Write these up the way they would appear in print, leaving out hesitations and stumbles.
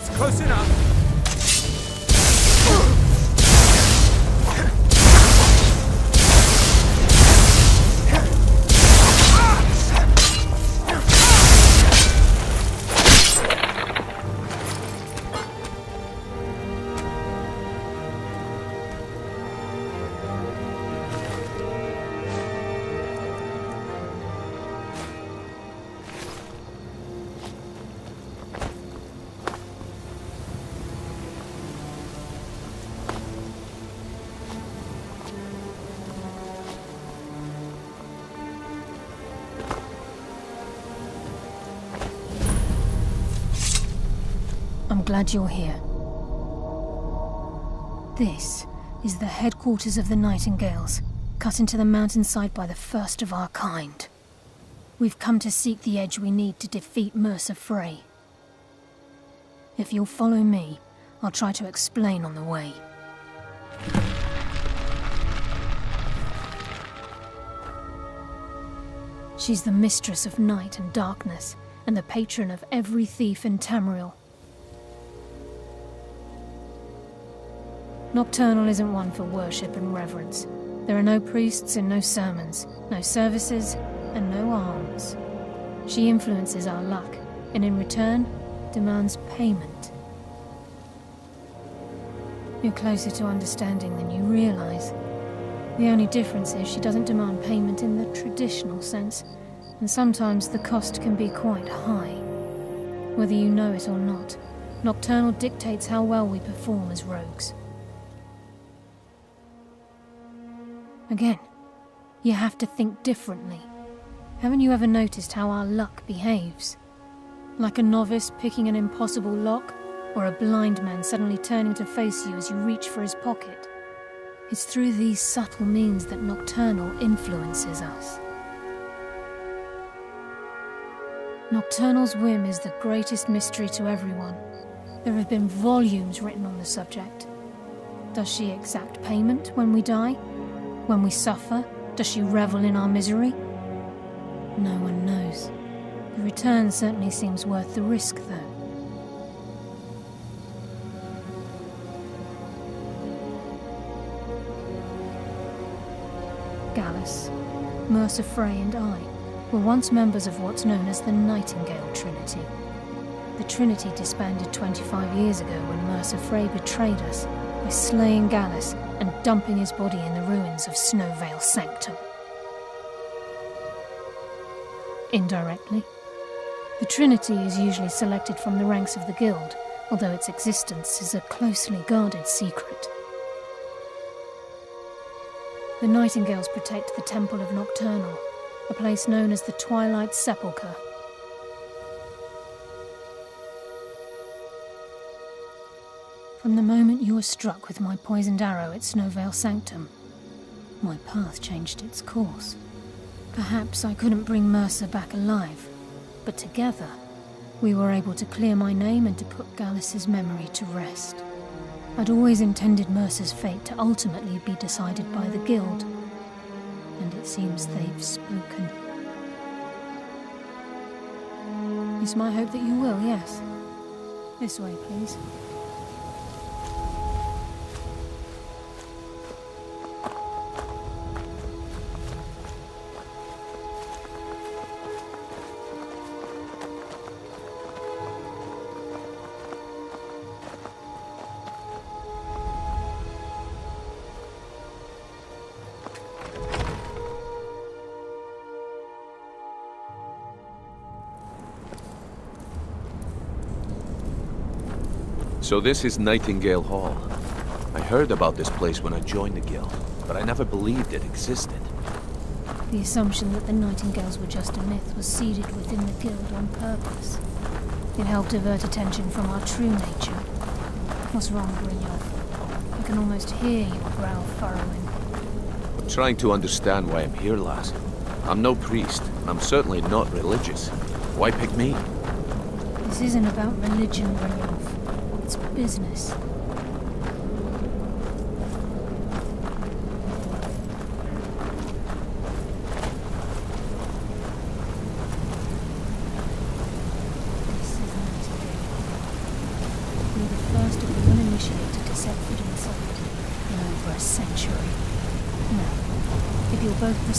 That's close enough. I'm glad you're here. This is the headquarters of the Nightingales, cut into the mountainside by the first of our kind. We've come to seek the edge we need to defeat Mercer Frey. If you'll follow me, I'll try to explain on the way. She's the mistress of night and darkness, and the patron of every thief in Tamriel. Nocturnal isn't one for worship and reverence. There are no priests and no sermons, no services and no alms. She influences our luck, and in return, demands payment. You're closer to understanding than you realize. The only difference is she doesn't demand payment in the traditional sense, and sometimes the cost can be quite high. Whether you know it or not, Nocturnal dictates how well we perform as rogues. Again, you have to think differently. Haven't you ever noticed how our luck behaves? Like a novice picking an impossible lock, or a blind man suddenly turning to face you as you reach for his pocket. It's through these subtle means that Nocturnal influences us. Nocturnal's whim is the greatest mystery to everyone. There have been volumes written on the subject. Does she exact payment when we die? When we suffer, does she revel in our misery? No one knows. The return certainly seems worth the risk, though. Gallus, Mercer Frey and I were once members of what's known as the Nightingale Trinity. The Trinity disbanded 25 years ago when Mercer Frey betrayed us by slaying Gallus and dumping his body in the ruins of Snowvale Sanctum. Indirectly, the Trinity is usually selected from the ranks of the Guild, although its existence is a closely guarded secret. The Nightingales protect the Temple of Nocturnal, a place known as the Twilight Sepulchre. From the moment you were struck with my poisoned arrow at Snowvale Sanctum, my path changed its course. Perhaps I couldn't bring Mercer back alive, but together we were able to clear my name and to put Gallus's memory to rest. I'd always intended Mercer's fate to ultimately be decided by the Guild, and it seems they've spoken. It's my hope that you will, yes. This way, please. So this is Nightingale Hall. I heard about this place when I joined the guild, but I never believed it existed. The assumption that the Nightingales were just a myth was seeded within the guild on purpose. It helped divert attention from our true nature. What's wrong, Brynjolf? I can almost hear your brow furrowing. I'm trying to understand why I'm here, lass. I'm no priest, and I'm certainly not religious. Why pick me? This isn't about religion, Brynjolf. It's business.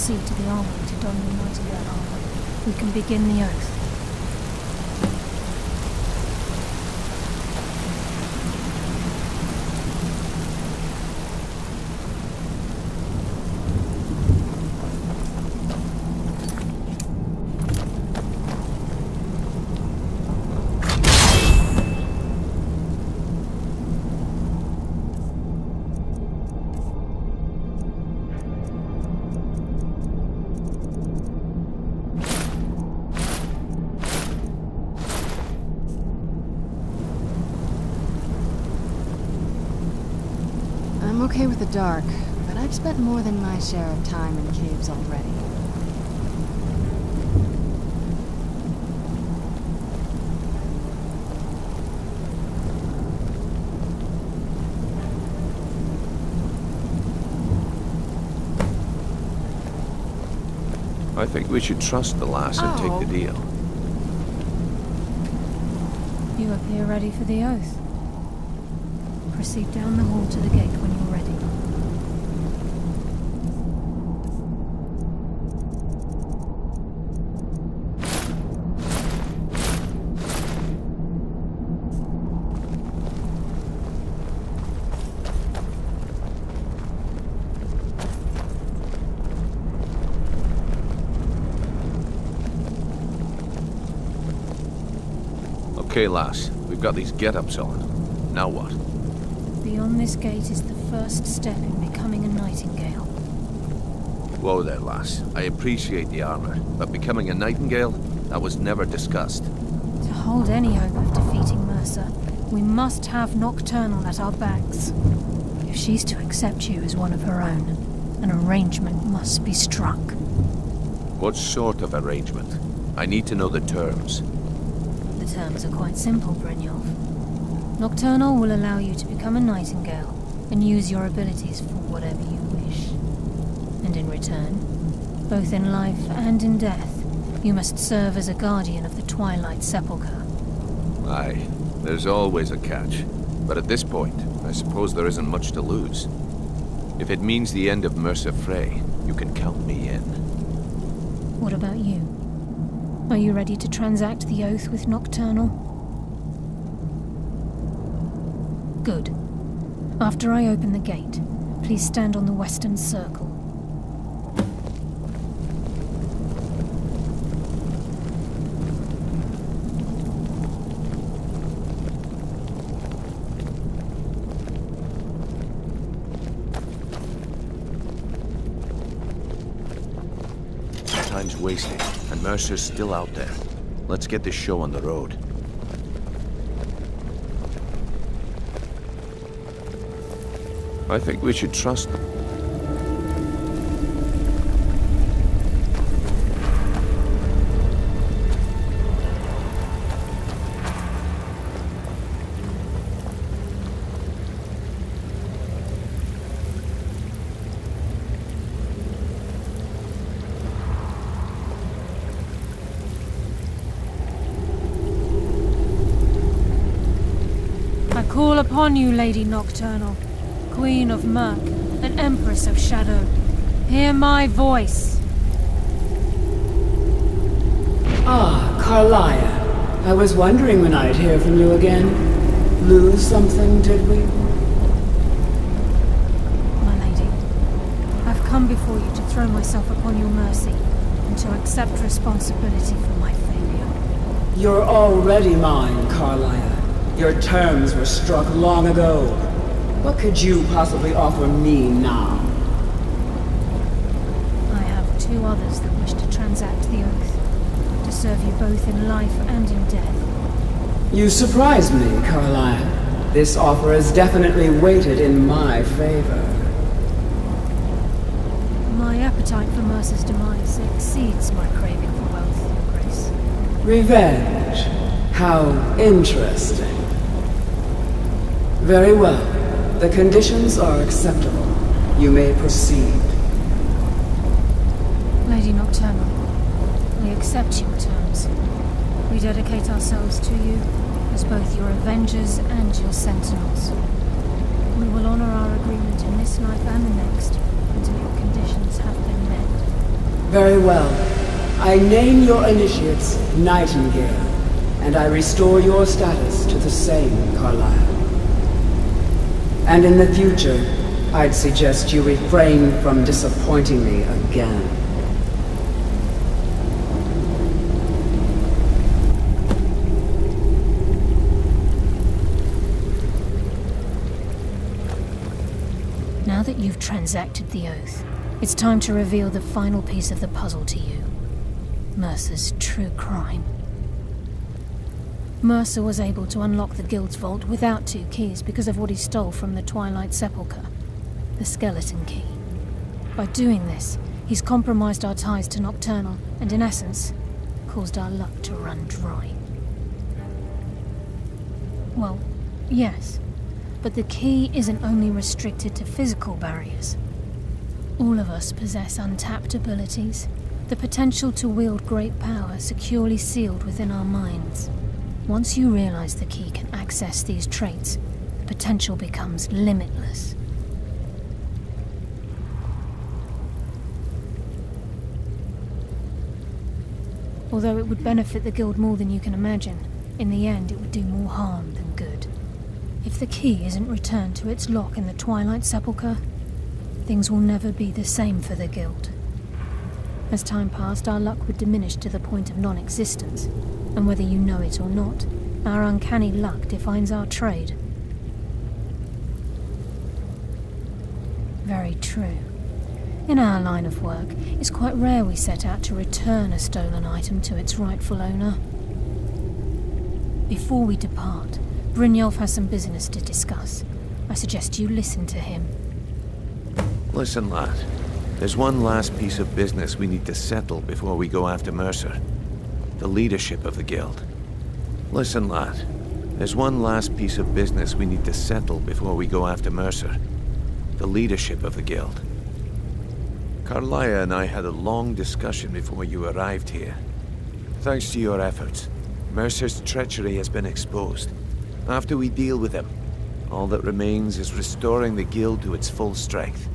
proceed to the armory to don your Nightingale armor, we can begin the oath. I'm okay with the dark, but I've spent more than my share of time in caves already. I think we should trust the lass and take the deal. You appear ready for the oath. Proceed down the hall to the gate when you're ready. Okay, lass. We've got these get-ups on. Now what? Beyond this gate is the first step in becoming a Nightingale. Whoa there, lass. I appreciate the armor, but becoming a Nightingale? That was never discussed. To hold any hope of defeating Mercer, we must have Nocturnal at our backs. If she's to accept you as one of her own, an arrangement must be struck. What sort of arrangement? I need to know the terms. The terms are quite simple, Brynjolf. Nocturnal will allow you to become a Nightingale and use your abilities for whatever you wish. And in return, both in life and in death, you must serve as a guardian of the Twilight Sepulchre. Aye, there's always a catch. But at this point, I suppose there isn't much to lose. If it means the end of Mercer Frey, you can count me in. What about you? Are you ready to transact the oath with Nocturnal? Good. After I open the gate, please stand on the western circle. Time's wasted, and Mercer's still out there. Let's get this show on the road. I think we should trust them. I call upon you, Lady Nocturnal, Queen of Murk, and Empress of Shadow. Hear my voice. Ah, Carlia. I was wondering when I'd hear from you again. Lose something, did we? My lady, I've come before you to throw myself upon your mercy and to accept responsibility for my failure. You're already mine, Carlia. Your terms were struck long ago. What could you possibly offer me now? I have two others that wish to transact the oath, to serve you both in life and in death. You surprise me, Carlia. This offer is definitely weighted in my favor. My appetite for Mercer's demise exceeds my craving for wealth, Your Grace. Revenge. How interesting. Very well. The conditions are acceptable. You may proceed. Lady Nocturnal, we accept your terms. We dedicate ourselves to you as both your avengers and your sentinels. We will honor our agreement in this life and the next until your conditions have been met. Very well. I name your initiates Nightingale, and I restore your status to the same, Carlyle. And in the future, I'd suggest you refrain from disappointing me again. Now that you've transacted the oath, it's time to reveal the final piece of the puzzle to you. Mercer's true crime. Mercer was able to unlock the Guild's vault without 2 keys because of what he stole from the Twilight Sepulchre, the skeleton key. By doing this, he's compromised our ties to Nocturnal and, in essence, caused our luck to run dry. Well, yes, but the key isn't only restricted to physical barriers. All of us possess untapped abilities, the potential to wield great power securely sealed within our minds. Once you realize the key can access these traits, the potential becomes limitless. Although it would benefit the Guild more than you can imagine, in the end it would do more harm than good. If the key isn't returned to its lock in the Twilight Sepulchre, things will never be the same for the Guild. As time passed, our luck would diminish to the point of non-existence, and whether you know it or not, our uncanny luck defines our trade. Very true. In our line of work, it's quite rare we set out to return a stolen item to its rightful owner. Before we depart, Brynjolf has some business to discuss. I suggest you listen to him. Listen, lad. There's one last piece of business we need to settle before we go after Mercer. The leadership of the Guild. Listen, lad. There's one last piece of business we need to settle before we go after Mercer. The leadership of the Guild. Carlaya and I had a long discussion before you arrived here. Thanks to your efforts, Mercer's treachery has been exposed. After we deal with him, all that remains is restoring the Guild to its full strength.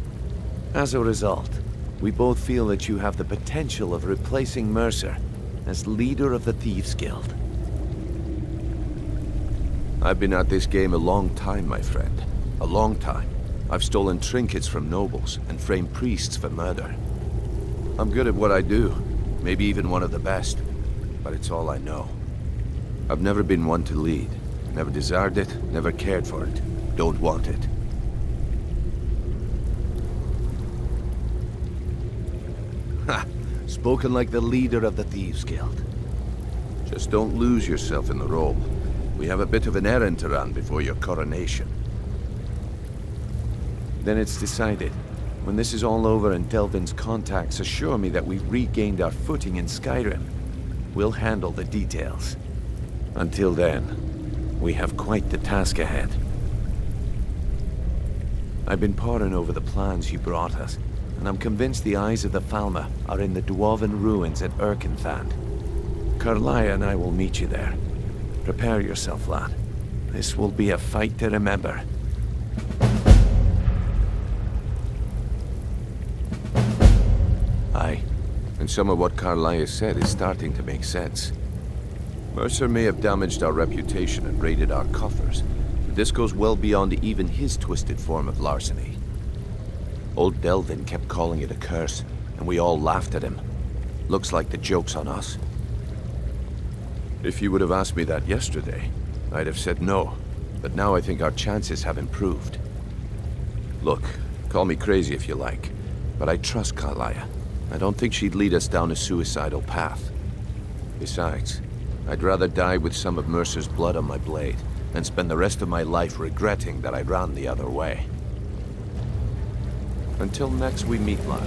As a result, we both feel that you have the potential of replacing Mercer as leader of the Thieves Guild. I've been at this game a long time, my friend. A long time. I've stolen trinkets from nobles and framed priests for murder. I'm good at what I do, maybe even one of the best, but it's all I know. I've never been one to lead. Never desired it, never cared for it. Don't want it. Ha! Spoken like the leader of the Thieves Guild. Just don't lose yourself in the role. We have a bit of an errand to run before your coronation. Then it's decided. When this is all over and Delvin's contacts assure me that we've regained our footing in Skyrim, we'll handle the details. Until then, we have quite the task ahead. I've been poring over the plans you brought us, and I'm convinced the eyes of the Falmer are in the Dwarven ruins at Erkenthand. Carlaya and I will meet you there. Prepare yourself, lad. This will be a fight to remember. Aye, and some of what Carlaya said is starting to make sense. Mercer may have damaged our reputation and raided our coffers, but this goes well beyond even his twisted form of larceny. Old Delvin kept calling it a curse, and we all laughed at him. Looks like the joke's on us. If you would have asked me that yesterday, I'd have said no, but now I think our chances have improved. Look, call me crazy if you like, but I trust Carlaya. I don't think she'd lead us down a suicidal path. Besides, I'd rather die with some of Mercer's blood on my blade than spend the rest of my life regretting that I ran the other way. Until next we meet, lad.